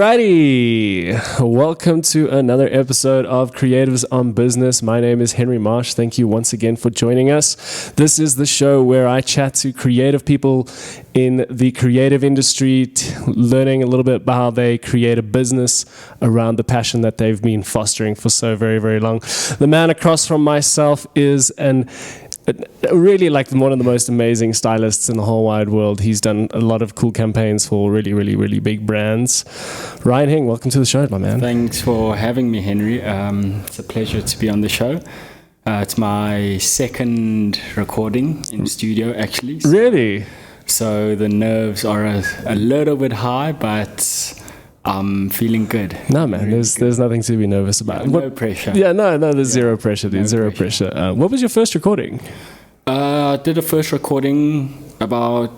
Alrighty, welcome to another episode of Creatives on Business. My name is Henry Marsh. Thank you once again for joining us. This is the show where I chat to creative people in the creative industry, learning a little bit about how they create a business around the passion that they've been fostering for so very, very long. The man across from myself is really like one of the most amazing stylists in the whole wide world. He's done a lot of cool campaigns for really, really, really big brands. Ryan Hing, welcome to the show, my man. Thanks for having me, Henry. It's a pleasure to be on the show. It's my second recording in the studio, actually. Really? So the nerves are a little bit high, but I'm feeling good. No, man, there's nothing to be nervous about. No pressure. Yeah, no, there's zero pressure, dude. Zero pressure. What was your first recording? I did a first recording about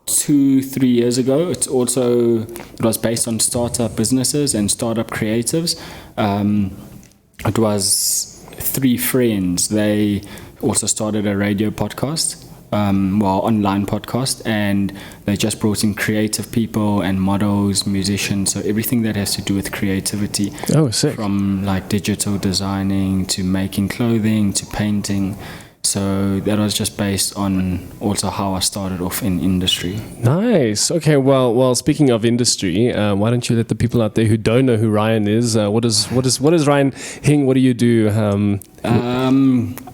2-3 years ago. It was based on startup businesses and startup creatives. It was 3 friends. They also started a radio podcast. Online podcast, and they just brought in creative people and models, musicians, so everything that has to do with creativity. Oh, sick. From like digital designing to making clothing to painting. So that was just based on also how I started off in industry. Nice. Okay, well, speaking of industry, why don't you let the people out there who don't know who Ryan is, what is Ryan Hing? What do you do?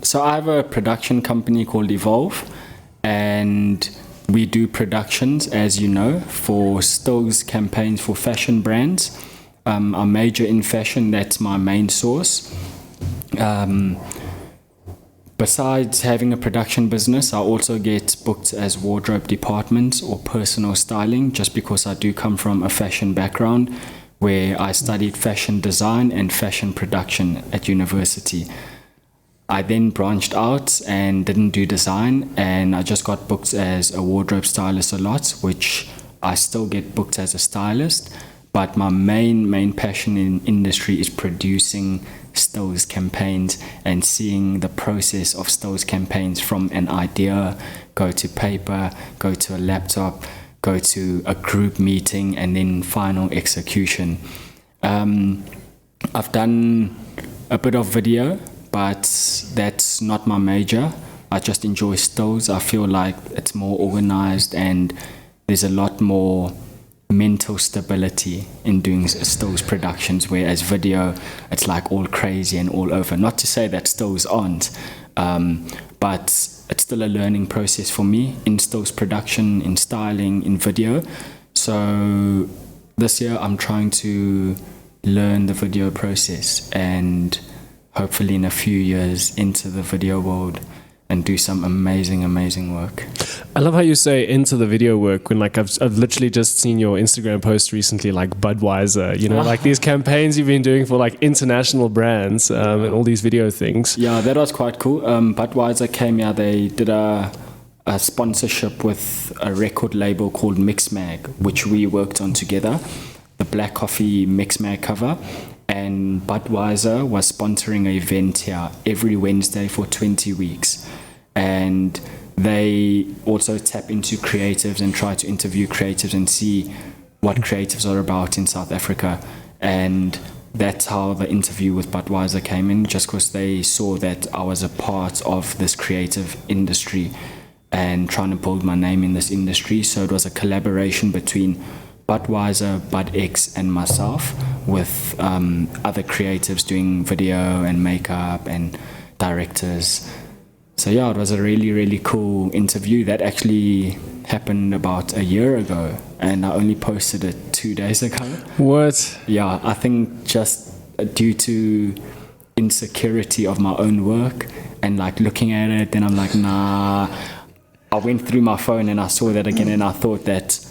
So I have a production company called Evolve, and we do productions, as you know, for stills campaigns for fashion brands. I major in fashion, that's my main source. Besides having a production business, I also get booked as wardrobe department or personal styling, just because I do come from a fashion background where I studied fashion design and fashion production at university. I then branched out and didn't do design, and I just got booked as a wardrobe stylist a lot, which I still get booked as a stylist. But my main passion in industry is producing stills campaigns and seeing the process of stills campaigns from an idea, go to paper, go to a laptop, go to a group meeting, and then final execution. I've done a bit of video, but that's not my major. I just enjoy stills. I feel like it's more organized and there's a lot more mental stability in doing stills productions, whereas video, it's like all crazy and all over. Not to say that stills aren't, but it's still a learning process for me in stills production, in styling, in video. So this year I'm trying to learn the video process and hopefully in a few years into the video world and do some amazing work. I love how you say into the video work when like I've literally just seen your Instagram post recently, like Budweiser, you know, like these campaigns you've been doing for like international brands and all these video things. Yeah, that was quite cool. Budweiser came here, they did a sponsorship with a record label called MixMag, which we worked on together, the Black Coffee MixMag cover. And Budweiser was sponsoring an event here every Wednesday for 20 weeks. And they also tap into creatives and try to interview creatives and see what creatives are about in South Africa. And that's how the interview with Budweiser came in, just because they saw that I was a part of this creative industry and trying to build my name in this industry. So it was a collaboration between Budweiser, BudX, and myself, with other creatives doing video and makeup and directors. So yeah, it was a really cool interview that actually happened about a year ago, and I only posted it 2 days ago. What? Yeah, I think just due to insecurity of my own work and like looking at it, then I'm like, nah. I went through my phone and I saw that again, and I thought that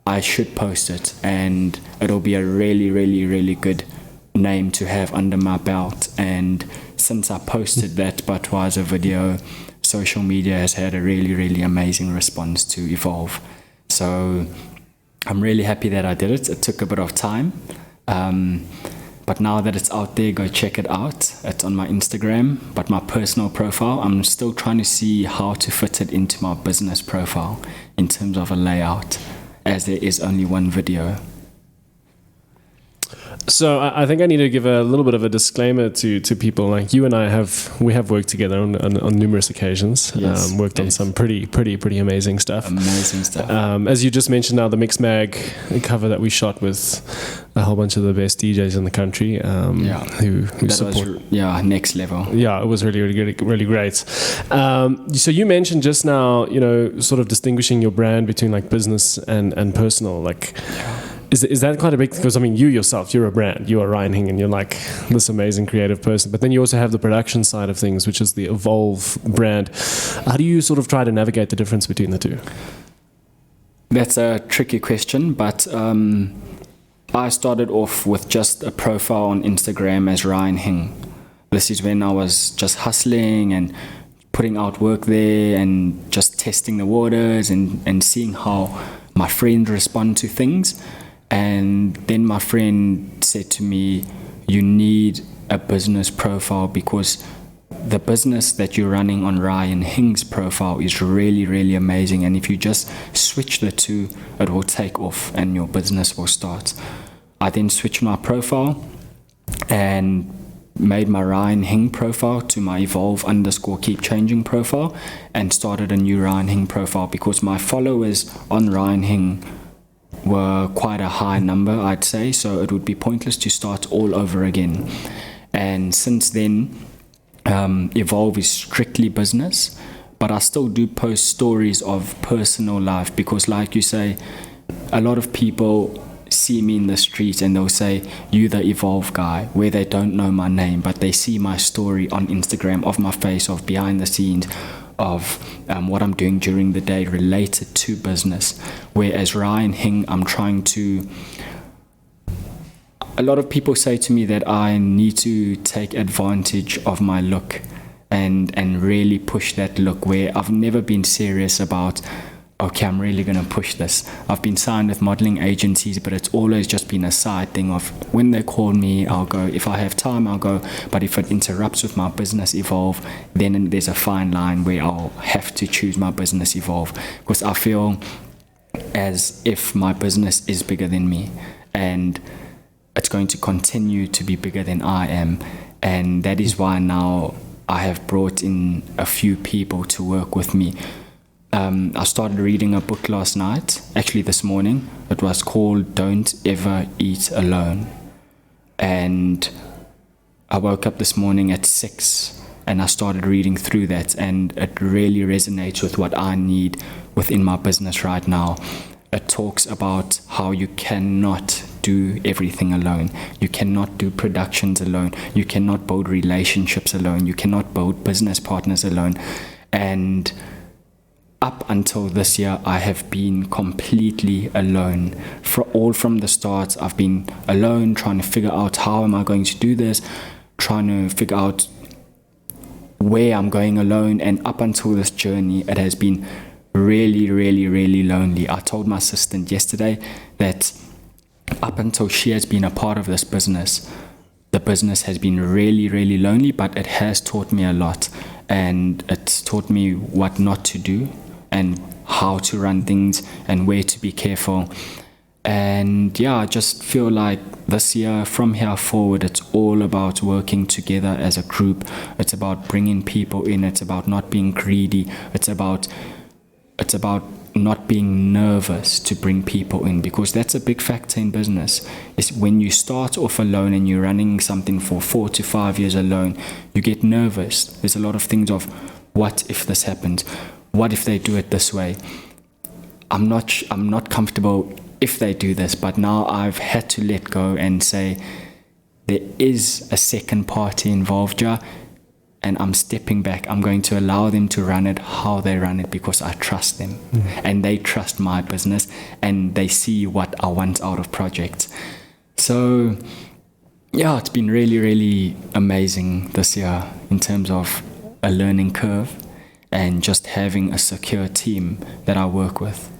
I should post it, and it'll be a really good name to have under my belt. And since I posted that Budweiser video, social media has had a really amazing response to Evolve. So I'm really happy that I did it. It took a bit of time, but now that it's out there, go check it out. It's on my Instagram, but my personal profile, I'm still trying to see how to fit it into my business profile in terms of a layout, as there is only one video. So I think I need to give a little bit of a disclaimer to people. Like you and I have worked together on numerous occasions. Yes, worked on some pretty amazing stuff. Amazing stuff. As you just mentioned, now the MixMag cover that we shot with a whole bunch of the best DJs in the country. Who that support. was next level. Yeah, it was really great. So you mentioned just now, sort of distinguishing your brand between like business and personal, like. Yeah. Is that quite a big, because I mean, you yourself, you're a brand, you are Ryan Hing, and you're like this amazing creative person, but then you also have the production side of things, which is the Evolve brand. How do you sort of try to navigate the difference between the two? That's a tricky question, but I started off with just a profile on Instagram as Ryan Hing. This is when I was just hustling and putting out work there and just testing the waters and seeing how my friends respond to things. And then my friend said to me, you need a business profile because the business that you're running on Ryan Hing's profile is really amazing. And if you just switch the two, it will take off and your business will start. I then switched my profile and made my Ryan Hing profile to my Evolve_keep changing profile and started a new Ryan Hing profile because my followers on Ryan Hing were quite a high number, I'd say, so it would be pointless to start all over again. And since then, Evolve is strictly business, but I still do post stories of personal life because, like you say, a lot of people see me in the street and they'll say, you the Evolve guy, where they don't know my name, but they see my story on Instagram of my face, of behind the scenes, of what I'm doing during the day related to business. Whereas Ryan Hing, I'm trying to... A lot of people say to me that I need to take advantage of my look and really push that look, where I've never been serious about, okay, I'm really going to push this. I've been signed with modeling agencies, but it's always just been a side thing of when they call me, I'll go. If I have time, I'll go. But if it interrupts with my business Evolve, then there's a fine line where I'll have to choose my business Evolve because I feel as if my business is bigger than me and it's going to continue to be bigger than I am. And that is why now I have brought in a few people to work with me. I started reading a book last night, actually this morning. It was called Don't Ever Eat Alone. And I woke up this morning at 6 and I started reading through that, and it really resonates with what I need within my business right now. It talks about how you cannot do everything alone. You cannot do productions alone. You cannot build relationships alone. You cannot build business partners alone. And up until this year, I have been completely alone. From the start, I've been alone, trying to figure out how am I going to do this, trying to figure out where I'm going alone. And up until this journey, it has been really lonely. I told my assistant yesterday that up until she has been a part of this business, the business has been really lonely, but it has taught me a lot. And it's taught me what not to do and how to run things and where to be careful. And yeah, I just feel like this year, from here forward, it's all about working together as a group. It's about bringing people in. It's about not being greedy. It's about not being nervous to bring people in, because that's a big factor in business. Is when you start off alone and you're running something for 4 to 5 years alone, you get nervous. There's a lot of things of, what if this happens? What if they do it this way? I'm not comfortable if they do this, but now I've had to let go and say there is a second party involved here, and I'm stepping back. I'm going to allow them to run it how they run it, because I trust them. And they trust my business, and they see what I want out of projects. So yeah, it's been really amazing this year in terms of a learning curve and just having a secure team that I work with.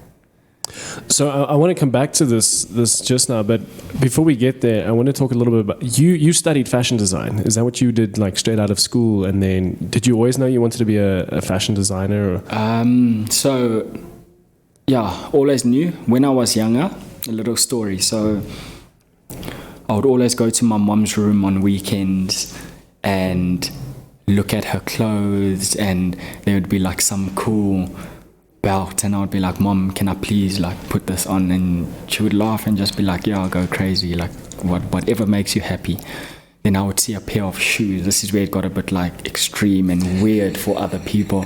So I want to come back to this just now, but before we get there, I want to talk a little bit about you studied fashion design. Is that what you did, like straight out of school? And then did you always know you wanted to be a fashion designer? So yeah, always knew. When I was younger, a little story. So I would always go to my mom's room on weekends and look at her clothes, and there would be like some cool belt, and I would be like, Mom, can I please like put this on? And she would laugh and just be like, yeah, go crazy, like whatever makes you happy. Then I would see a pair of shoes. This is where it got a bit like extreme and weird for other people,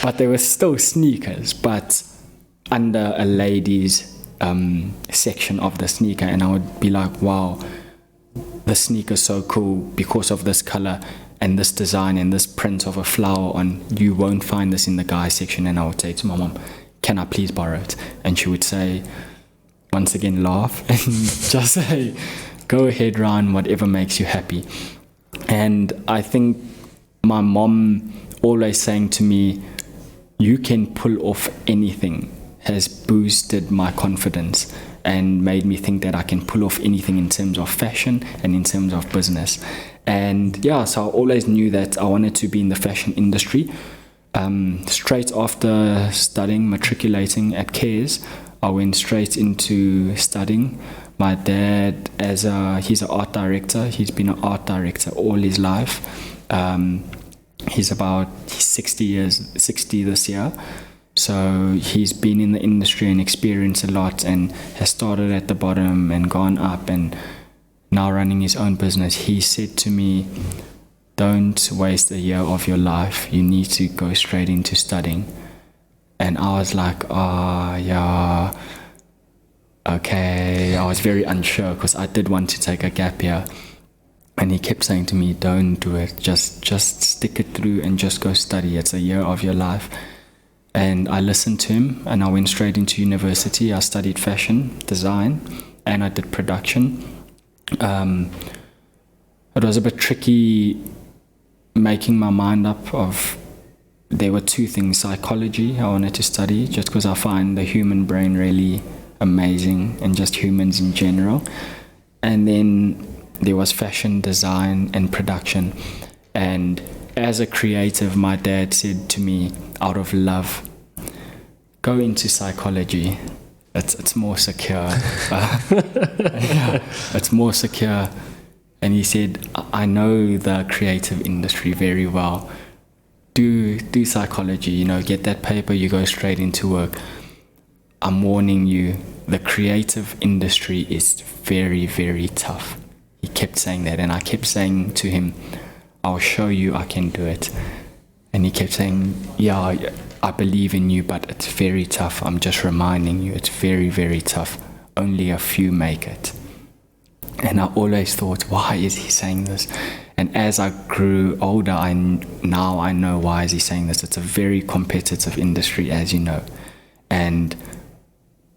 but they were still sneakers, but under a ladies section of the sneaker. And I would be like, wow, the sneaker's so cool because of this color and this design and this print of a flower on. You won't find this in the guy section. And I would say to my mom, can I please borrow it? And she would say, once again, laugh and just say, go ahead, Ryan, whatever makes you happy. And I think my mom always saying to me, you can pull off anything, has boosted my confidence and made me think that I can pull off anything in terms of fashion and in terms of business. And yeah, so I always knew that I wanted to be in the fashion industry. Straight after studying, matriculating at CARES, I went straight into studying. My dad, he's an art director. He's been an art director all his life. He's 60 this year. So he's been in the industry and experienced a lot, and has started at the bottom and gone up, and now running his own business. He said to me, don't waste a year of your life. You need to go straight into studying. And I was like, yeah, okay. I was very unsure because I did want to take a gap year. And he kept saying to me, don't do it. Just stick it through and just go study. It's a year of your life. And I listened to him, and I went straight into university. I studied fashion design and I did production. It was a bit tricky making my mind up of, there were two things: psychology I wanted to study just because I find the human brain really amazing, and just humans in general. And then there was fashion design and production. And as a creative, my dad said to me, out of love, go into psychology. It's more secure. It's more secure. And he said, I know the creative industry very well. Do psychology, get that paper, you go straight into work. I'm warning you, the creative industry is very, very tough. He kept saying that, and I kept saying to him, I'll show you I can do it. And he kept saying, yeah, I believe in you, but it's very tough. I'm just reminding you, it's very, very tough. Only a few make it. And I always thought, why is he saying this? And as I grew older, now I know why is he saying this. It's a very competitive industry, as you know. And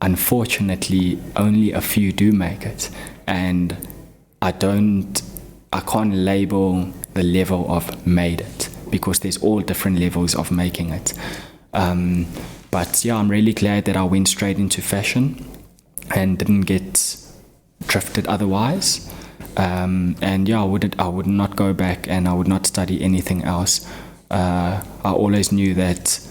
unfortunately, only a few do make it. And I can't label the level of made it, because there's all different levels of making it. But yeah, I'm really glad that I went straight into fashion and didn't get drifted otherwise. And yeah, I would not go back, and I would not study anything else. I always knew that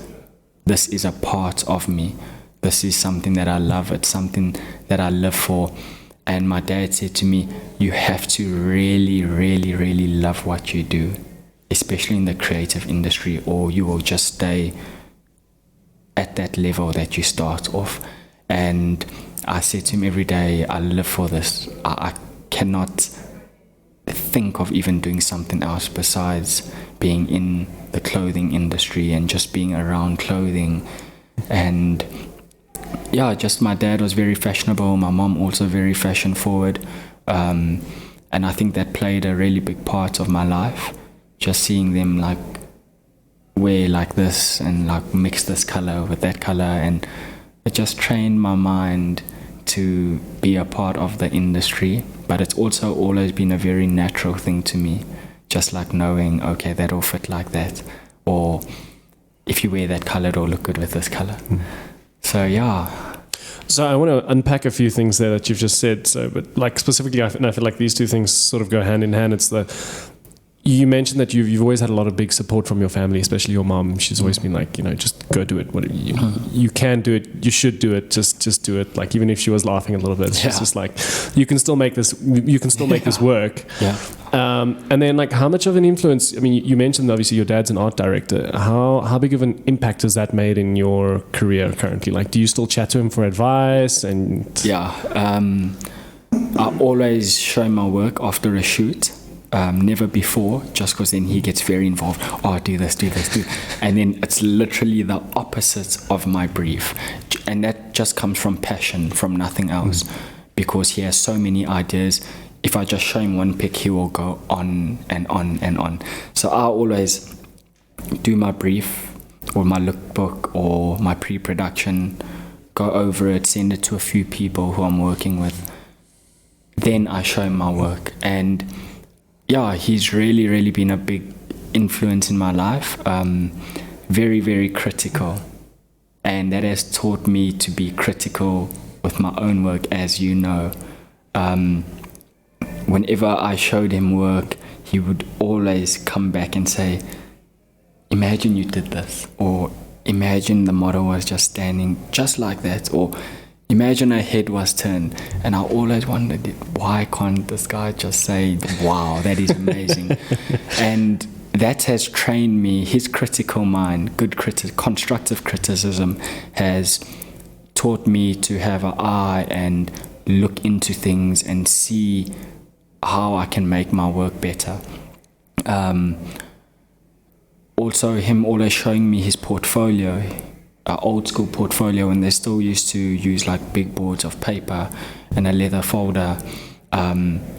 this is a part of me. This is something that I love. It's something that I live for. And my dad said to me, you have to really, really, really love what you do, especially in the creative industry, or you will just stay at that level that you start off. And I said to him every day, I live for this. I cannot think of even doing something else besides being in the clothing industry and just being around clothing. And yeah, just my dad was very fashionable, my mom also very fashion forward, and I think that played a really big part of my life, just seeing them like wear like this and like mix this color with that color, and it just trained my mind to be a part of the industry. But it's also always been a very natural thing to me, just like knowing, okay, that'll fit like that, or if you wear that color, it'll look good with this color. So yeah. So I want to unpack a few things there that you've just said. So, but like specifically, I feel like these two things sort of go hand in hand. It's You mentioned that you've always had a lot of big support from your family, especially your mom. She's always been like, just go do it. You can do it. You should do it. Just do it. Like, even if she was laughing a little bit, she's just like, you can still make this. You can still make this work. Yeah. And then, like, how much of an influence? I mean, you mentioned obviously your dad's an art director. How big of an impact has that made in your career currently? Like, do you still chat to him for advice? And I always show my work after a shoot. Never before, just because then he gets very involved. Oh, do this. And then it's literally the opposite of my brief. And that just comes from passion, from nothing else. Because he has so many ideas. If I just show him one pic, he will go on and on and on. So I always do my brief or my lookbook or my pre-production, go over it, send it to a few people who I'm working with. Then I show him my work. And he's really, really been a big influence in my life. Very, very critical. And that has taught me to be critical with my own work, as you know. Whenever I showed him work, he would always come back and say, imagine you did this. Or imagine the model was just standing just like that. Or imagine her head was turned. And I always wondered, why can't this guy just say, wow, that is amazing. And that has trained me. His critical mind, constructive criticism has taught me to have an eye and look into things and see how I can make my work better. Also, him always showing me his portfolio, old school portfolio, and they still used to use like big boards of paper and a leather folder.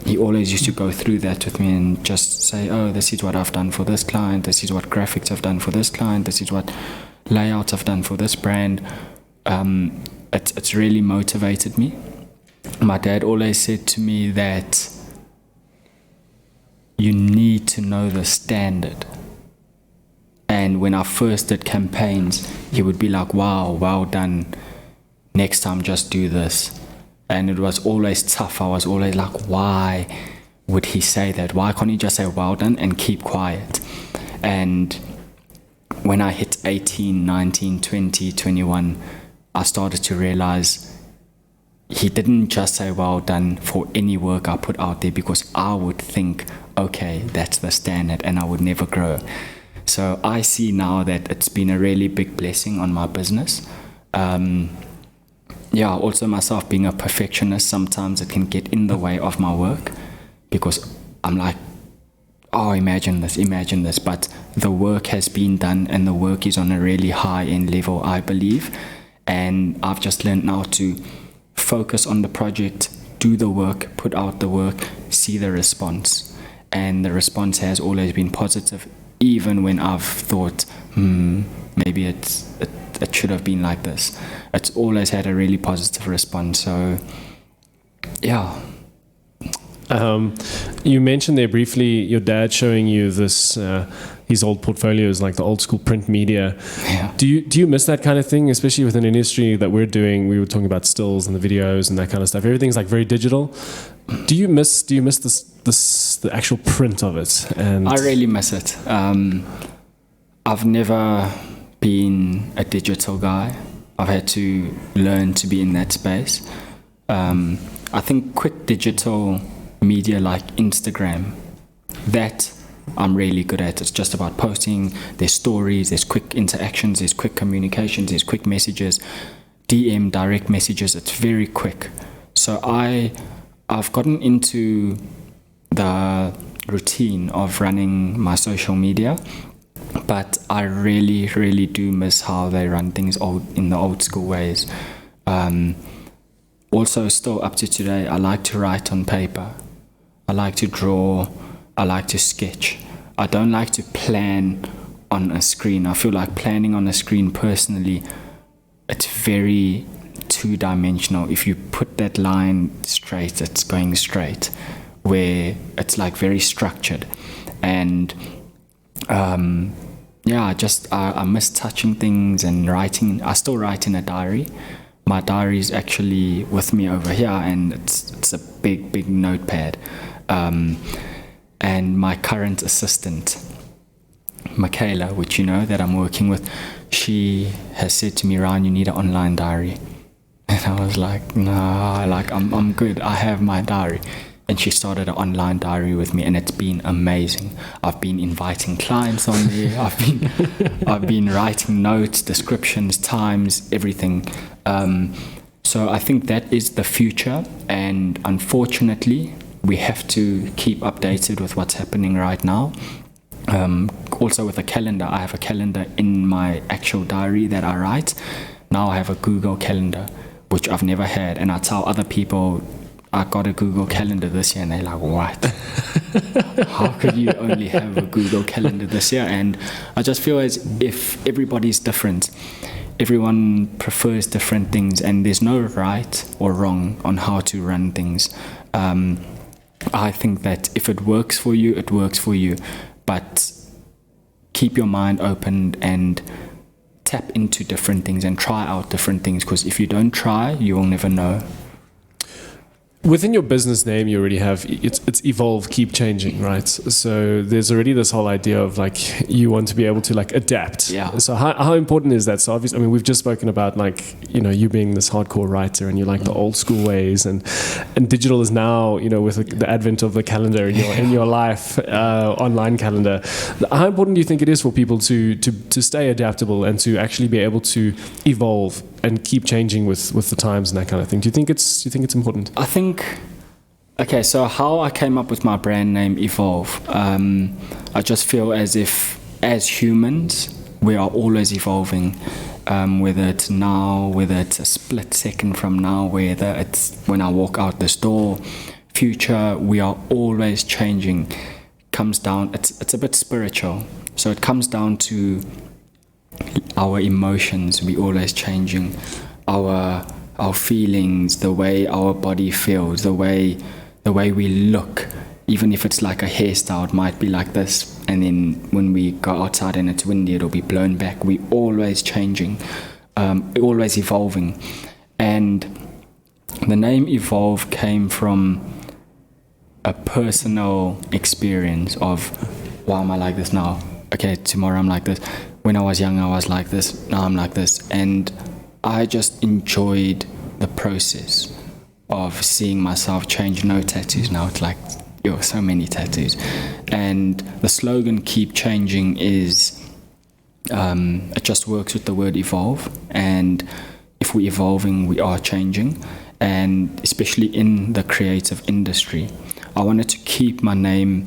He always used to go through that with me and just say, oh, this is what I've done for this client, this is what graphics I've done for this client, this is what layouts I've done for this brand. It's really motivated me. My dad always said to me that you need to know the standard. And when I first did campaigns, he would be like, wow, well done. Next time, just do this. And it was always tough. I was always like, why would he say that? Why can't he just say, well done, and keep quiet? And when I hit 18, 19, 20, 21, I started to realize he didn't just say well done for any work I put out there, because I would think, okay, that's the standard, and I would never grow. So I see now that it's been a really big blessing on my business. Also myself being a perfectionist, sometimes it can get in the way of my work, because I'm like, oh, imagine this. But the work has been done, and the work is on a really high-end level, I believe. And I've just learned now to focus on the project, do the work, put out the work, see the response. And the response has always been positive, even when I've thought, maybe it should have been like this. It's always had a really positive response. So, yeah. You mentioned there briefly your dad showing you this, his old portfolios, like the old school print media. Yeah. Do you miss that kind of thing, especially with an industry that we're doing? We were talking about stills and the videos and that kind of stuff. Everything's like very digital. Do you miss the actual print of it? And I really miss it. I've never been a digital guy. I've had to learn to be in that space. I think quick digital media like Instagram, that I'm really good at. It's just about posting. There's stories, there's quick interactions, there's quick communications, there's quick messages, DM, direct messages. It's very quick. So I've gotten into the routine of running my social media, but I really, really do miss how they run things in the old school ways. Also, still up to today, I like to write on paper. I like to draw. I like to sketch. I don't like to plan on a screen. I feel like planning on a screen, personally, it's very two-dimensional. If you put that line straight, it's going straight, where it's like very structured. And I miss touching things and writing. I still write in a diary. My diary is actually with me over here, and it's a big notepad. and my current assistant, Michaela, which you know that I'm working with, she has said to me, Ryan, you need an online diary. And I was like, nah, like I'm good. I have my diary. And she started an online diary with me, and it's been amazing. I've been inviting clients on there. I've been writing notes, descriptions, times, everything. So I think that is the future, and unfortunately, we have to keep updated with what's happening right now. Also with a calendar, I have a calendar in my actual diary that I write. Now I have a Google Calendar, which I've never had, and I tell other people I got a Google Calendar this year, and they're like, what? How could you only have a Google Calendar this year? And I just feel as if everybody's different. Everyone prefers different things, and there's no right or wrong on how to run things. I think that if it works for you, it works for you. But keep your mind open and tap into different things and try out different things, because if you don't try, you will never know. Within your business name, you already have it's evolve, keep changing, right? So there's already this whole idea of like you want to be able to like adapt. Yeah. So how important is that? So obviously, I mean, we've just spoken about like, you know, you being this hardcore writer and you like the old school ways, and digital is now, you know, with the advent of the calendar in your life, online calendar. How important do you think it is for people to stay adaptable and to actually be able to evolve and keep changing with the times and that kind of thing? Do you think it's important? I think, okay, so how I came up with my brand name Evolve, I just feel as if as humans we are always evolving, whether it's now, whether it's a split second from now, whether it's when I walk out this door, future, we are always changing. Comes down, it's a bit spiritual, so it comes down to our emotions. We always changing, our feelings, the way our body feels, the way we look. Even if it's like a hairstyle, it might be like this, and then when we go outside and it's windy, it'll be blown back. We always changing, always evolving. And the name Evolve came from a personal experience of, why am I like this now? Okay, tomorrow I'm like this. When I was young, I was like this. Now I'm like this. And I just enjoyed the process of seeing myself change. No tattoos. Now it's like, so many tattoos. And the slogan, keep changing, is, it just works with the word evolve. And if we're evolving, we are changing. And especially in the creative industry, I wanted to keep my name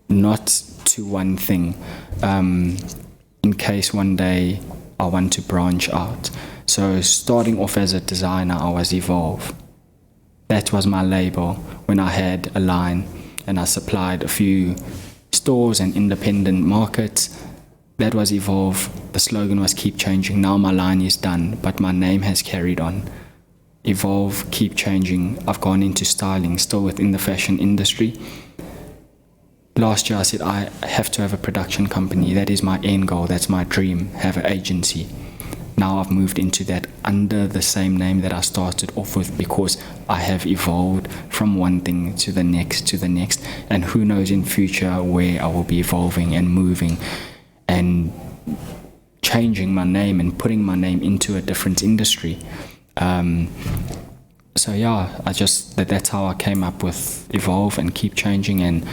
not to one thing, in case one day I want to branch out. So starting off as a designer, I was Evolve. That was my label when I had a line and I supplied a few stores and independent markets. That was Evolve. The slogan was keep changing. Now my line is done, but my name has carried on. Evolve, keep changing. I've gone into styling, still within the fashion industry. Last year I said I have to have a production company. That is my end goal. That's my dream, have an agency. Now I've moved into that under the same name that I started off with, because I have evolved from one thing to the next, and who knows in future where I will be evolving and moving and changing my name and putting my name into a different industry. So yeah, that's how I came up with Evolve and keep changing, and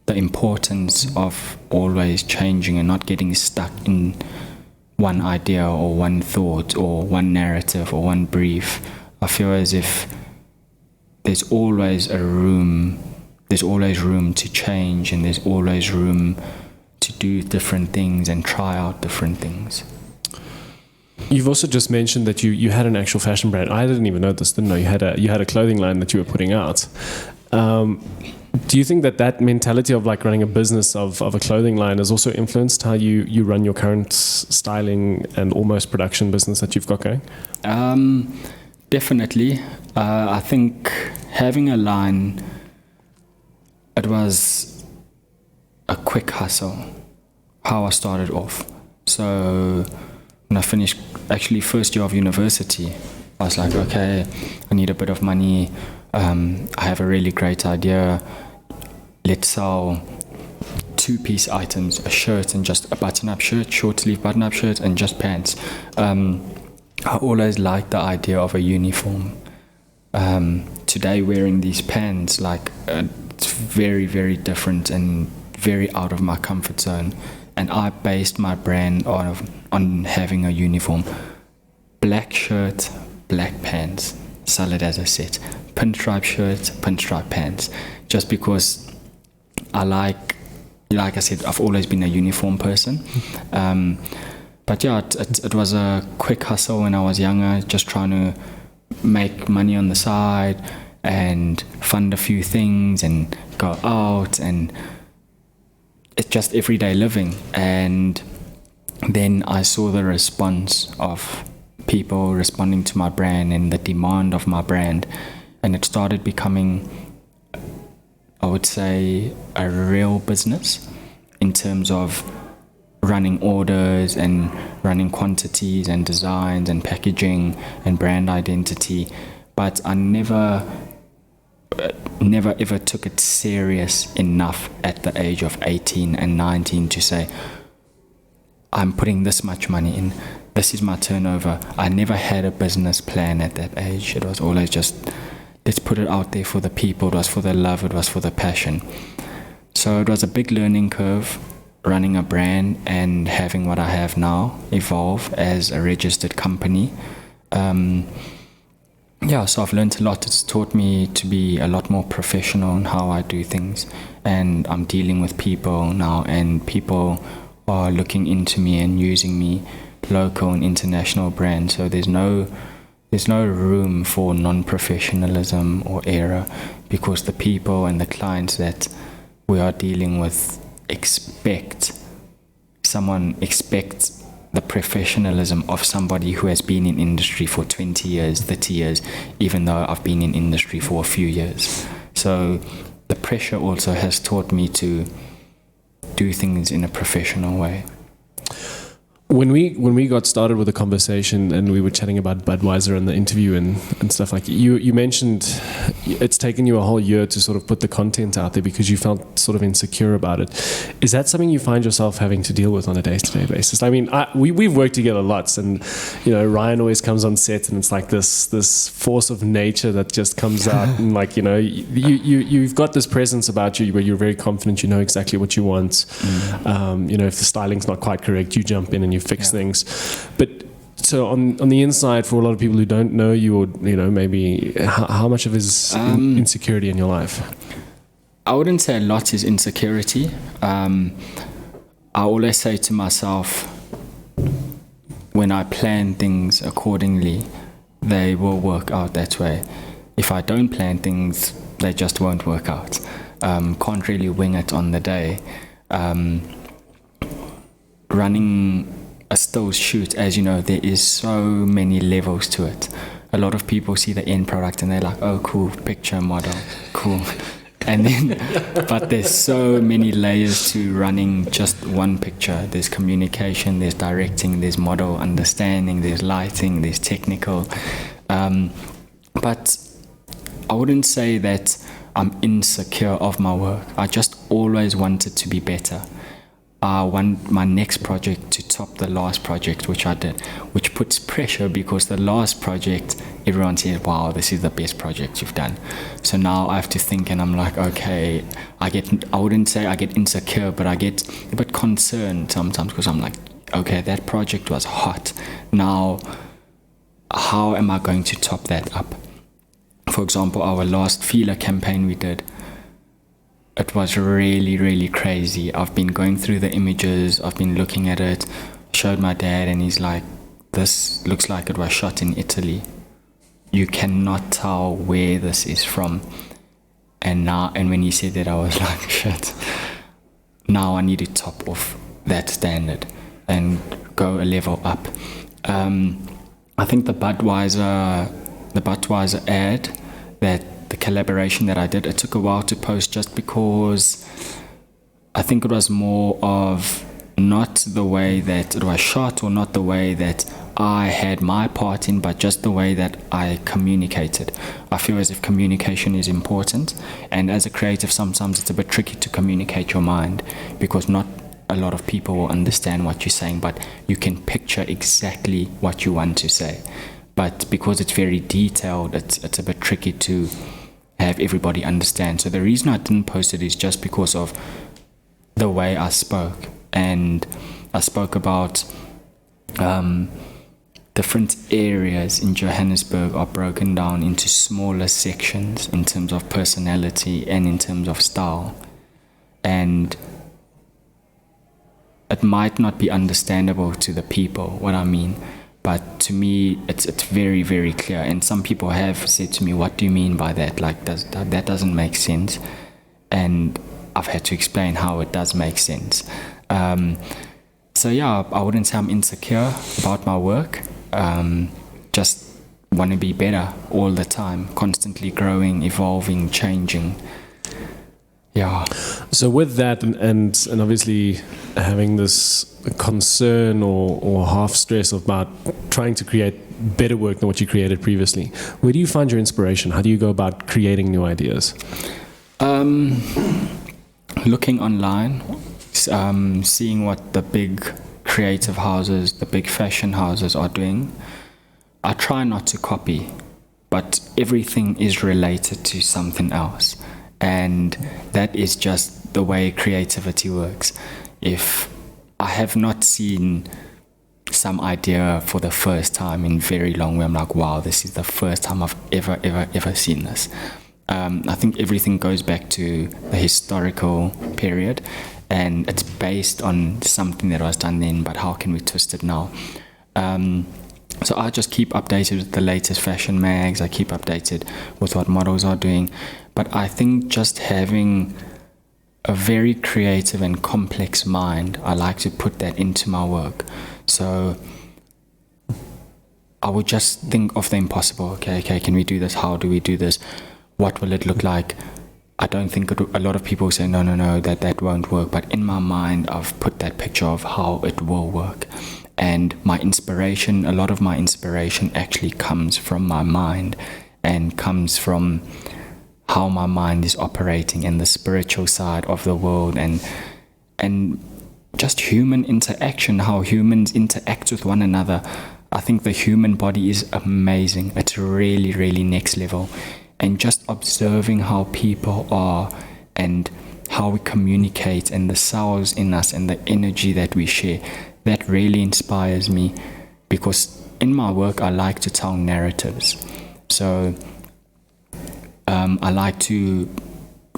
the importance of always changing and not getting stuck in one idea or one thought or one narrative or one brief. I feel as if there's always room to change, and there's always room to do different things and try out different things. You've also just mentioned that you had an actual fashion brand. I didn't even know this, didn't know you had a clothing line that you were putting out. Do you think that mentality of like running a business of a clothing line has also influenced how you run your current styling and almost production business that you've got going? Definitely. I think having a line, it was a quick hustle, how I started off. So when I finished actually first year of university, I was like, okay, I need a bit of money. I have a really great idea. let's sell two-piece items, a shirt and just a button-up shirt, short-sleeve button-up shirt, and just pants. I always liked the idea of a uniform. Today, wearing these pants, like, it's very, very different and very out of my comfort zone. And I based my brand on having a uniform. Black shirt, black pants, sell it as a set. Pinstripe shirt, pinstripe pants. Just because I like I said, I've always been a uniform person. But yeah, it was a quick hustle when I was younger, just trying to make money on the side and fund a few things and go out, and it's just everyday living. And then I saw the response of people responding to my brand and the demand of my brand, and it started becoming, I would say, a real business in terms of running orders and running quantities and designs and packaging and brand identity. But I never ever took it serious enough at the age of 18 and 19 to say, I'm putting this much money in, this is my turnover. I never had a business plan at that age. It was always just, let's put it out there for the people. It was for the love, it was for the passion. So it was a big learning curve running a brand and having what I have now, Evolve, as a registered company. So I've learned a lot. It's taught me to be a lot more professional in how I do things, and I'm dealing with people now, and people are looking into me and using me, local and international brands. So there's no room for non-professionalism or error, because the people and the clients that we are dealing with expect the professionalism of somebody who has been in industry for 20 years, 30 years, even though I've been in industry for a few years. So the pressure also has taught me to do things in a professional way. When we got started with the conversation and we were chatting about Budweiser and the interview and stuff, like you mentioned it's taken you a whole year to sort of put the content out there because you felt sort of insecure about it. Is that something you find yourself having to deal with on a day-to-day basis? I mean, we've worked together lots, and Ryan always comes on set and it's like this force of nature that just comes out and you've got this presence about you where you're very confident, you know exactly what you want. If the styling's not quite correct, you jump in and you fix things. But so on the inside, for a lot of people who don't know you, or maybe how much of it is insecurity in your life? I wouldn't say a lot is insecurity. I always say to myself, when I plan things accordingly, they will work out that way. If I don't plan things, they just won't work out. Can't really wing it on the day. Running a still shoot, as you know, there is so many levels to it. A lot of people see the end product and they're like, oh cool, picture model, cool. And then but there's so many layers to running just one picture. There's communication, there's directing, there's model understanding, there's lighting, there's technical. But I wouldn't say that I'm insecure of my work. I just always want it to be better. I want my next project to top the last project, which I did, which puts pressure because the last project, everyone says, wow, this is the best project you've done. So now I have to think, and I'm like, okay, I wouldn't say I get insecure, but I get a bit concerned sometimes because I'm like, okay, that project was hot. Now, how am I going to top that up? For example, our last FILA campaign we did, it was really, really crazy. I've been going through the images, I've been looking at it, showed my dad, and he's like, this looks like it was shot in Italy. You cannot tell where this is from. And when he said that, I was like, shit. Now I need to top off that standard and go a level up. I think the Budweiser ad, the collaboration that I did, it took a while to post just because I think it was more of not the way that it was shot or not the way that I had my part in, but just the way that I communicated. I feel as if communication is important, and as a creative sometimes it's a bit tricky to communicate your mind because not a lot of people will understand what you're saying, but you can picture exactly what you want to say. But because it's very detailed, it's a bit tricky to have everybody understand. So the reason I didn't post it is just because of the way I spoke. And I spoke about different areas in Johannesburg are broken down into smaller sections in terms of personality and in terms of style. And it might not be understandable to the people what I mean, but to me it's very, very clear. And some people have said to me, what do you mean by that? Like, that doesn't make sense. And I've had to explain how it does make sense. So yeah, I wouldn't say I'm insecure about my work. Just want to be better all the time, constantly growing, evolving, changing. Yeah. So with that, and obviously having this concern or half stress about trying to create better work than what you created previously, where do you find your inspiration? How do you go about creating new ideas? Looking online, seeing what the big creative houses, the big fashion houses are doing. I try not to copy, but everything is related to something else. And that is just the way creativity works. If I have not seen some idea for the first time in very long, where I'm like, wow, this is the first time I've ever seen this. I think everything goes back to the historical period, and it's based on something that was done then, but how can we twist it now? So I just keep updated with the latest fashion mags, I keep updated with what models are doing, but I think just having a very creative and complex mind, I like to put that into my work. So I would just think of the impossible. Okay, can we do this? How do we do this? What will it look like? I don't think a lot of people say, no, that won't work. But in my mind, I've put that picture of how it will work. And my inspiration, a lot of my inspiration actually comes from my mind and comes from how my mind is operating and the spiritual side of the world and just human interaction, how humans interact with one another. I think the human body is amazing. It's really, really next level. And just observing how people are and how we communicate and the cells in us and the energy that we share, that really inspires me, because in my work I like to tell narratives. So I like to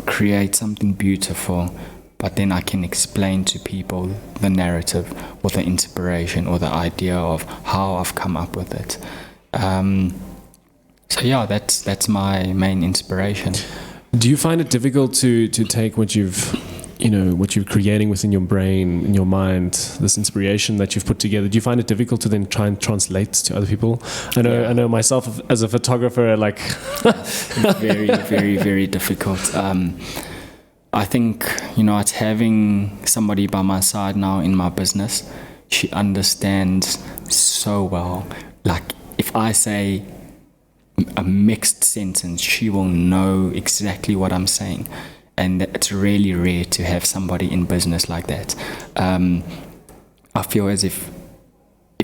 create something beautiful, but then I can explain to people the narrative or the inspiration or the idea of how I've come up with it. So yeah, that's my main inspiration. Do you find it difficult to take what you're creating within your brain, in your mind, this inspiration that you've put together? Do you find it difficult to then try and translate to other people? I know myself as a photographer, like very, very, very difficult. I think, it's having somebody by my side now in my business. She understands so well. Like if I say a mixed sentence, she will know exactly what I'm saying. And it's really rare to have somebody in business like that. I feel as if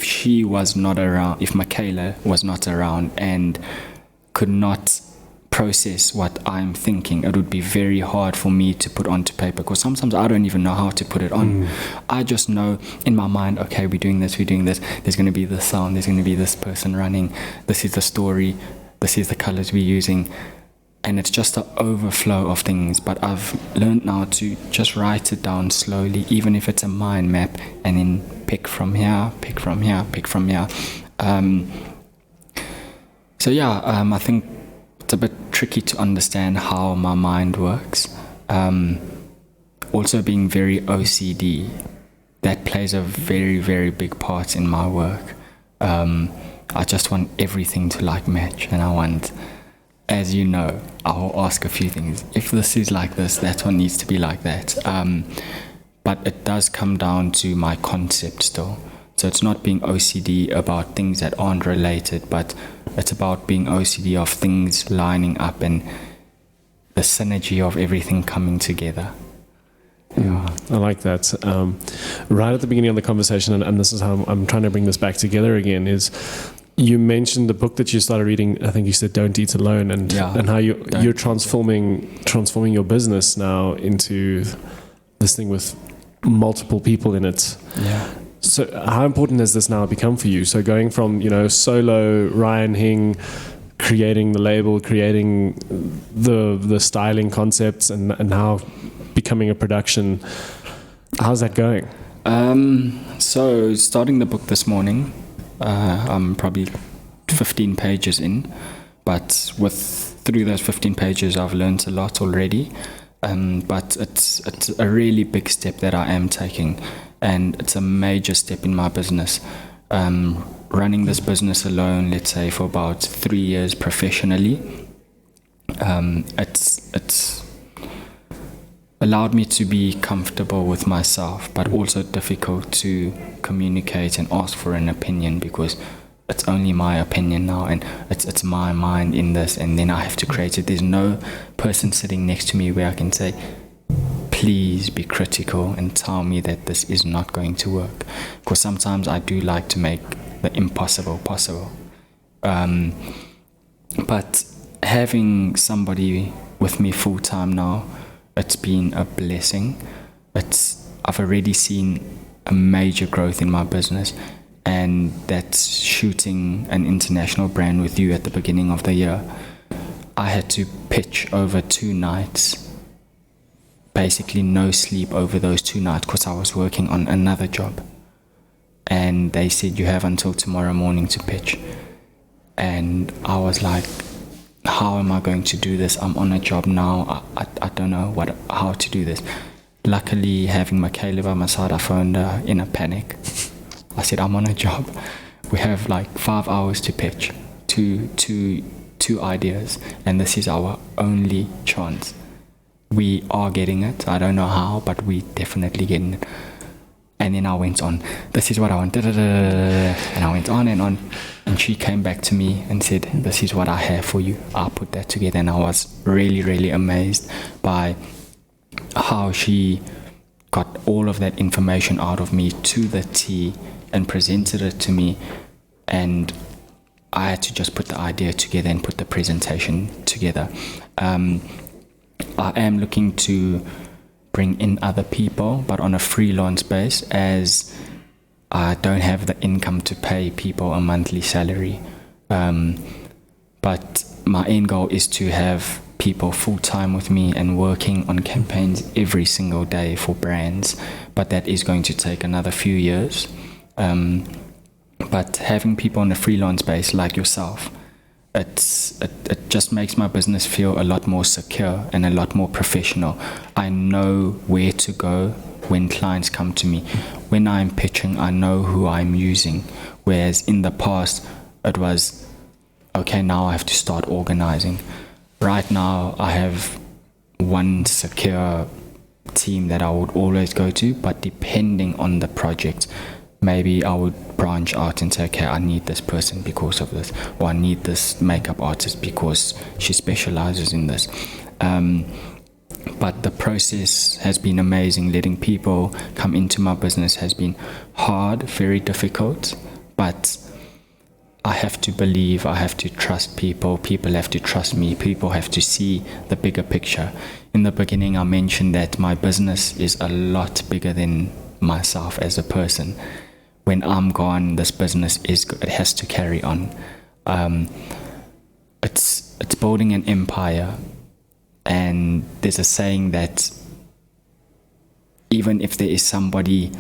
she was not around, if Michaela was not around and could not process what I'm thinking, it would be very hard for me to put onto paper, because sometimes I don't even know how to put it on. I just know in my mind, okay, we're doing this, there's going to be this sound, there's going to be this person running, this is the story, this is the colors we're using. And it's just an overflow of things. But I've learned now to just write it down slowly, even if it's a mind map, and then pick from here, pick from here, pick from here. I think it's a bit tricky to understand how my mind works. Also being very OCD, that plays a very, very big part in my work. I just want everything to match, and I want, as you know, I'll ask a few things. If this is like this, that one needs to be like that. but it does come down to my concept still. So it's not being OCD about things that aren't related, but it's about being OCD of things lining up and the synergy of everything coming together. Yeah, I like that. Right at the beginning of the conversation, and this is how I'm trying to bring this back together again, is you mentioned the book that you started reading. I think you said "Don't Eat Alone," and how you're transforming your business now into this thing with multiple people in it. Yeah. So how important has this now become for you? So going from solo Ryan Hing, creating the label, creating the styling concepts, and now becoming a production. How's that going? So starting the book this morning, I'm probably 15 pages in, but through those 15 pages I've learned a lot already. But it's a really big step that I am taking, and it's a major step in my business. Running this business alone, let's say for about 3 years professionally, it's allowed me to be comfortable with myself, but also difficult to communicate and ask for an opinion, because it's only my opinion now, and it's my mind in this, and then I have to create it. There's no person sitting next to me where I can say, please be critical and tell me that this is not going to work, because sometimes I do like to make the impossible possible. But having somebody with me full time now, it's been a blessing. I've already seen a major growth in my business, and that's shooting an international brand with you at the beginning of the year. I had to pitch over 2 nights, basically no sleep over those 2 nights, because I was working on another job. And they said, you have until tomorrow morning to pitch. And I was like, how am I going to do this? I'm on a job now. I don't know how to do this. Luckily, having Michaela by my side, I phoned her in a panic. I said, I'm on a job. We have like 5 hours to pitch, two ideas, and this is our only chance. We are getting it. I don't know how, but we definitely getting it. And then I went on, this is what I want, and I went on, and she came back to me and said, this is what I have for you. I put that together, and I was really, really amazed by how she got all of that information out of me to the T and presented it to me, and I had to just put the idea together and put the presentation together. I am looking to bring in other people, but on a freelance base, as I don't have the income to pay people a monthly salary. But my end goal is to have people full-time with me and working on campaigns every single day for brands, but that is going to take another few years. But having people on a freelance base like yourself, it just makes my business feel a lot more secure and a lot more professional. I know where to go when clients come to me. When I'm pitching, I know who I'm using. Whereas in the past, it was, okay, now I have to start organizing. Right now, I have one secure team that I would always go to, but depending on the project, maybe I would branch out and say, okay, I need this person because of this, or I need this makeup artist because she specializes in this. But the process has been amazing. Letting people come into my business has been hard, very difficult, but I have to believe, I have to trust people, people have to trust me, people have to see the bigger picture. In the beginning, I mentioned that my business is a lot bigger than myself as a person. When I'm gone, this business it has to carry on. It's building an empire, and there's a saying that even if there is somebody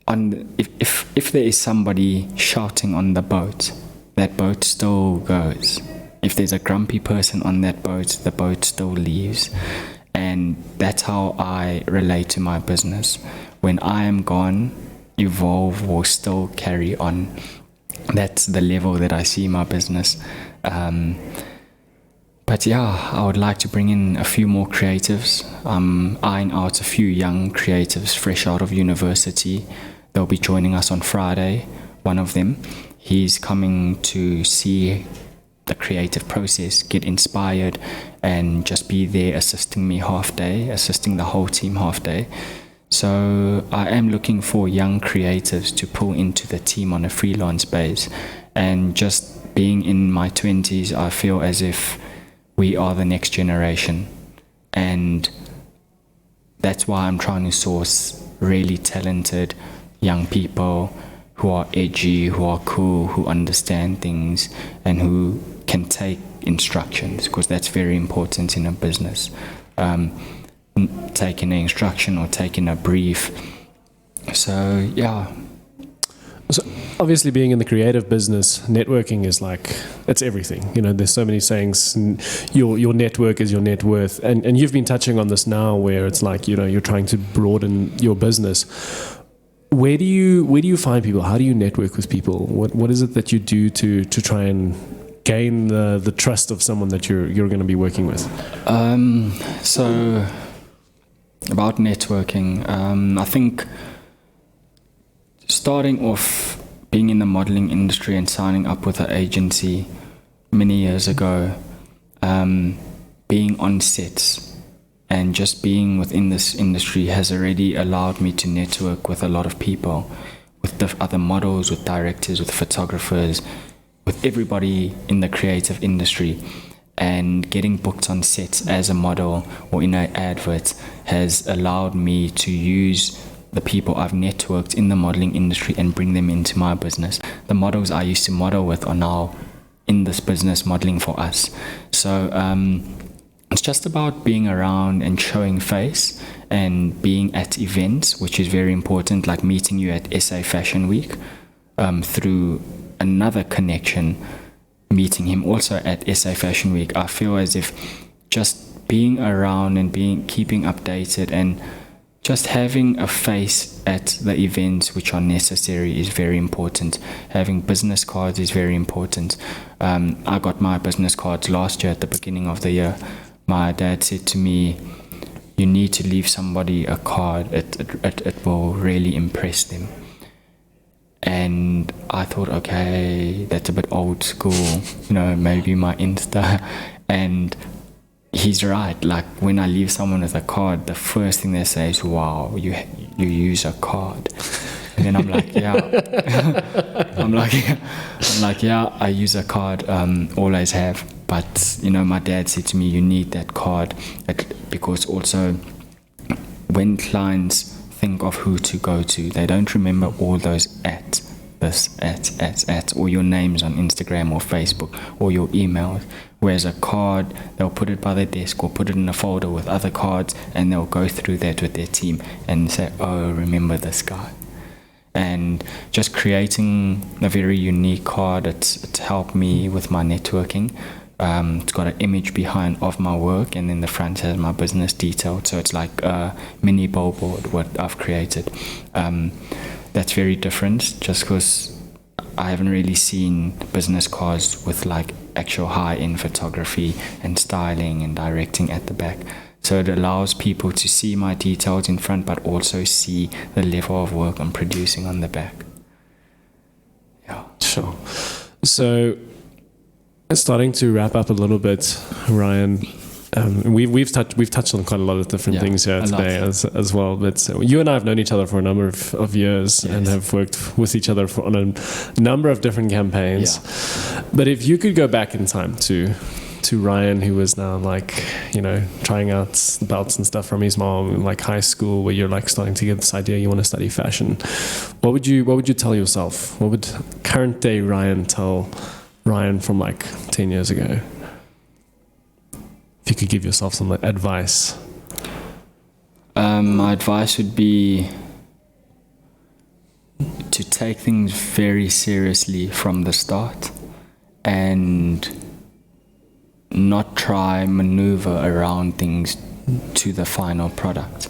if there is somebody shouting on the boat, that boat still goes. If there's a grumpy person on that boat, the boat still leaves. And that's how I relate to my business. When I am gone, Evolve will still carry on. That's the level that I see my business. But yeah, I would like to bring in a few more creatives. I'm eyeing out a few young creatives fresh out of university. They'll be joining us on Friday, one of them. He's coming to see the creative process, get inspired, and just be there assisting me half day, assisting the whole team half day. So I am looking for young creatives to pull into the team on a freelance base. And just being in my 20s, I feel as if we are the next generation. And that's why I'm trying to source really talented young people who are edgy, who are cool, who understand things, and who can take instructions, because that's very important in a business. Taking an instruction or taking a brief. So yeah. So obviously, being in the creative business, networking is like, it's everything. You know, there's so many sayings. Your network is your net worth, and you've been touching on this now, where it's like, you know, you're trying to broaden your business. Where do you find people? How do you network with people? What is it that you do to try and gain the trust of someone that you're going to be working with? So about networking, I think starting off being in the modeling industry and signing up with an agency many years ago, being on sets and just being within this industry has already allowed me to network with a lot of people, with the other models, with directors, with photographers, with everybody in the creative industry. And getting booked on sets as a model or in an advert has allowed me to use the people I've networked in the modeling industry and bring them into my business. The models I used to model with are now in this business modeling for us. So it's just about being around and showing face and being at events, which is very important, like meeting you at SA Fashion Week, through another connection, meeting him also at SA Fashion Week. I feel as if just being around and keeping updated and just having a face at the events which are necessary is very important. Having business cards is very important. I got my business cards last year at the beginning of the year. My dad said to me, you need to leave somebody a card. It will really impress them. And I thought, okay, that's a bit old school, you know, maybe my Insta. And he's right. Like, when I leave someone with a card, the first thing they say is, wow, you use a card. And then I'm like, yeah. I'm like, yeah, I use a card, always have. But, you know, my dad said to me, you need that card, because also when clients think of who to go to, they don't remember all those at, or your names on Instagram or Facebook or your emails. Whereas a card, they'll put it by their desk or put it in a folder with other cards, and they'll go through that with their team and say, oh, remember this guy. And just creating a very unique card, it's helped me with my networking. It's got an image behind of my work, and then the front has my business detailed, so it's like a mini billboard what I've created. That's very different, just because I haven't really seen business cards with like actual high-end photography and styling and directing at the back. So it allows people to see my details in front, but also see the level of work I'm producing on the back. Yeah. Sure. So, starting to wrap up a little bit, Ryan. We've touched on quite a lot of different things here today as well. But you and I have known each other for a number of years, and have worked with each other on a number of different campaigns. Yeah. But if you could go back in time to Ryan, who was now like, you know, trying out belts and stuff from his mom, like high school, where you're like starting to get this idea you want to study fashion, what would you tell yourself? What would current day Ryan tell Ryan from like 10 years ago? If you could give yourself some advice. My advice would be to take things very seriously from the start and not try maneuver around things to the final product.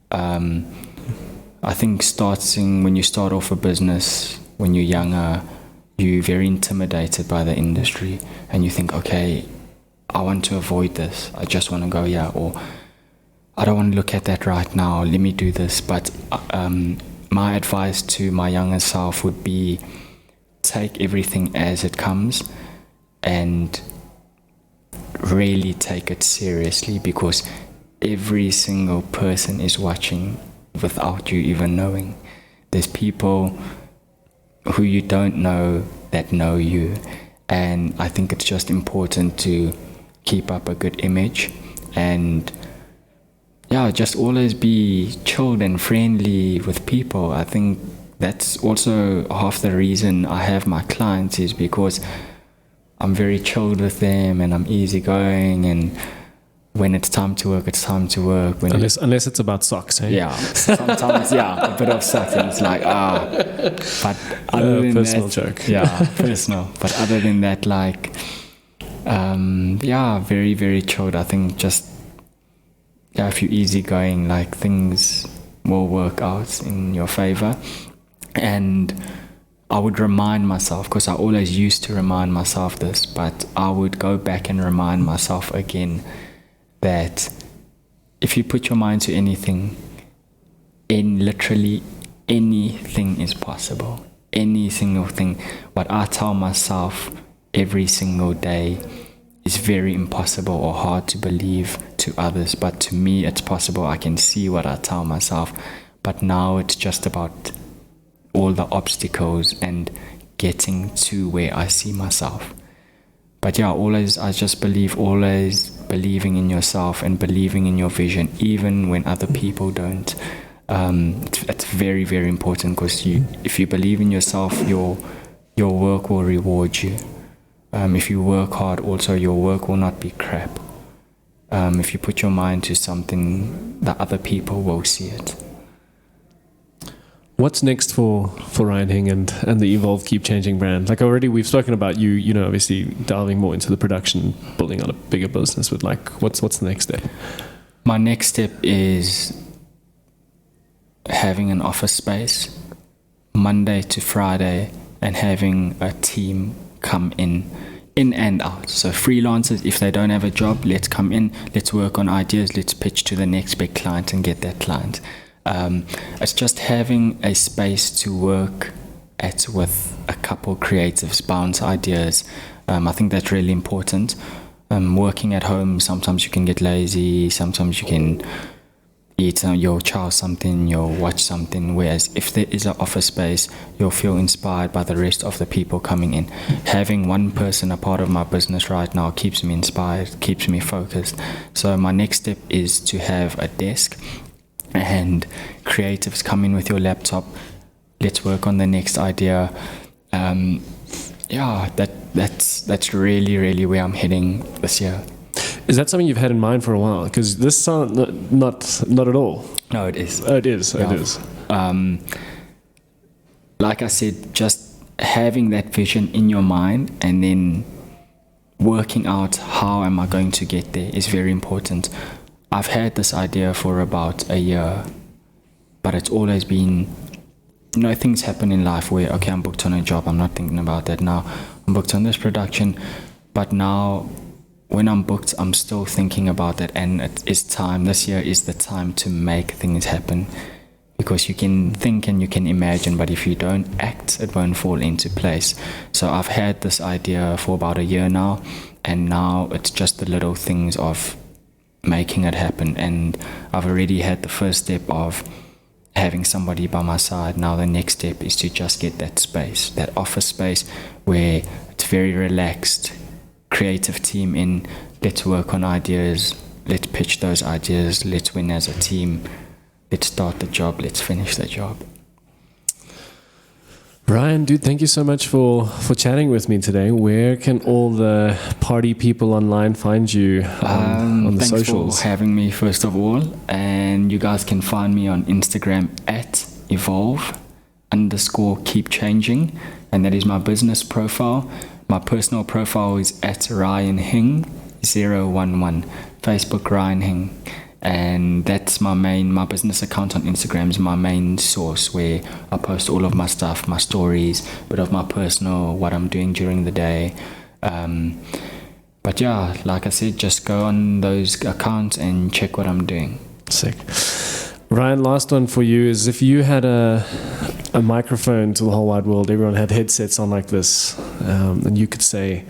I think when you start off a business, when you're younger, you're very intimidated by the industry, and you think, okay, I want to avoid this. I just want to go here, or I don't want to look at that right now. Let me do this. But my advice to my younger self would be take everything as it comes and really take it seriously, because every single person is watching without you even knowing. There's people who you don't know that know you, and I think it's just important to keep up a good image and just always be chilled and friendly with people. I think that's also half the reason I have my clients, is because I'm very chilled with them and I'm easygoing, and when it's time to work, it's time to work. Unless it's about socks, eh? Yeah, sometimes, a bit of socks, and it's like, but other than personal that, joke. Yeah, personal. But other than that, like, very, very chilled. I think just, if you're easygoing, like, things will work out in your favor. And I would remind myself, because I always used to remind myself this, but I would go back and remind myself again that if you put your mind to anything, literally anything is possible. Any single thing. What I tell myself every single day is very impossible or hard to believe to others, but to me it's possible. I can see what I tell myself, but now it's just about all the obstacles and getting to where I see myself. But I just believe always believing in yourself and believing in your vision, even when other people don't. It's very, very important, because if you believe in yourself, your work will reward you. If you work hard, also your work will not be crap. If you put your mind to something, the other people will see it. What's next for Ryan Hing and the Evolve Keep Changing brand? Like, already we've spoken about you know, obviously delving more into the production, building on a bigger business, but like, what's the next step? My next step is having an office space Monday to Friday and having a team come in and out. So freelancers, if they don't have a job, let's come in, let's work on ideas, let's pitch to the next big client and get that client. It's just having a space to work at with a couple creatives, bounce ideas. I think that's really important. Working at home, sometimes you can get lazy, sometimes you can eat, you'll chow something, you'll watch something, whereas if there is an office space, you'll feel inspired by the rest of the people coming in. Having one person a part of my business right now keeps me inspired, keeps me focused. So my next step is to have a desk and creatives come in with your laptop, let's work on the next idea. That's really, really where I'm heading this year. Is that something you've had in mind for a while? Because this sounds not at all. No, it is. Oh, it is. Yeah. It is. Like I said, just having that vision in your mind and then working out how am I going to get there is very important. I've had this idea for about a year, but it's always been, things happen in life where, okay, I'm booked on a job, I'm not thinking about that now. I'm booked on this production, but now when I'm booked, I'm still thinking about that, and it's time. This year is the time to make things happen, because you can think and you can imagine, but if you don't act, it won't fall into place. So I've had this idea for about a year now, and now it's just the little things of making it happen. And I've already had the first step of having somebody by my side. Now the next step is to just get that space, that office space where it's very relaxed, creative team in, let's work on ideas, let's pitch those ideas, let's win as a team, let's start the job, let's finish the job. Ryan, dude, thank you so much for chatting with me today. Where can all the party people online find you on the socials? Thanks for having me, first of all. And you guys can find me on Instagram at evolve_keep_changing. And that is my business profile. My personal profile is at Ryan Hing 011. Facebook Ryan Hing. And that's my business account on Instagram is my main source, where I post all of my stuff, my stories, bit of my personal, what I'm doing during the day. But yeah, like I said, just go on those accounts and check what I'm doing. Sick. Ryan, last one for you is, if you had a microphone to the whole wide world, everyone had headsets on like this, and you could say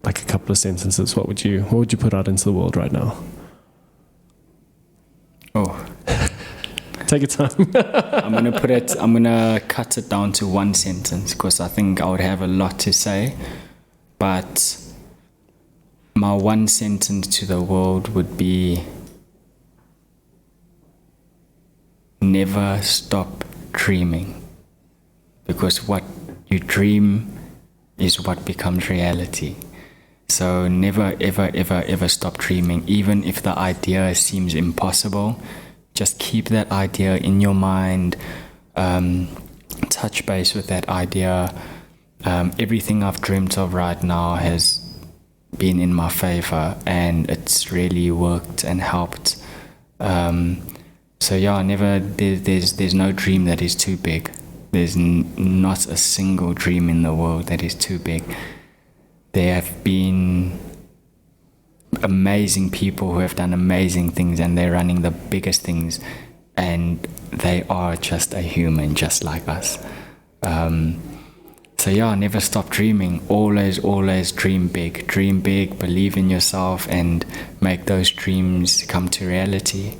like a couple of sentences, what would you put out into the world right now? Oh. Take your time. I'm gonna cut it down to one sentence because I think I would have a lot to say. But my one sentence to the world would be: never stop dreaming. Because what you dream is what becomes reality. So never, ever, ever, ever stop dreaming. Even if the idea seems impossible, just keep that idea in your mind. Touch base with that idea. Everything I've dreamt of right now has been in my favor, and it's really worked and helped. So yeah, there's no dream that is too big. There's not a single dream in the world that is too big. There have been amazing people who have done amazing things, and they're running the biggest things, and they are just a human just like us. So yeah, never stop dreaming. Always dream big, believe in yourself, and make those dreams come to reality.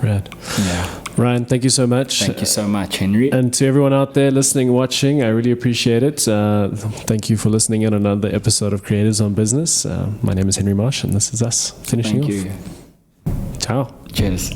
Rad. Yeah. Ryan, thank you so much. Thank you so much, Henry. And to everyone out there listening, watching, I really appreciate it. Thank you for listening in on another episode of Creatives on Business. My name is Henry Marsh, and this is us finishing off. Thank you. Ciao. Cheers.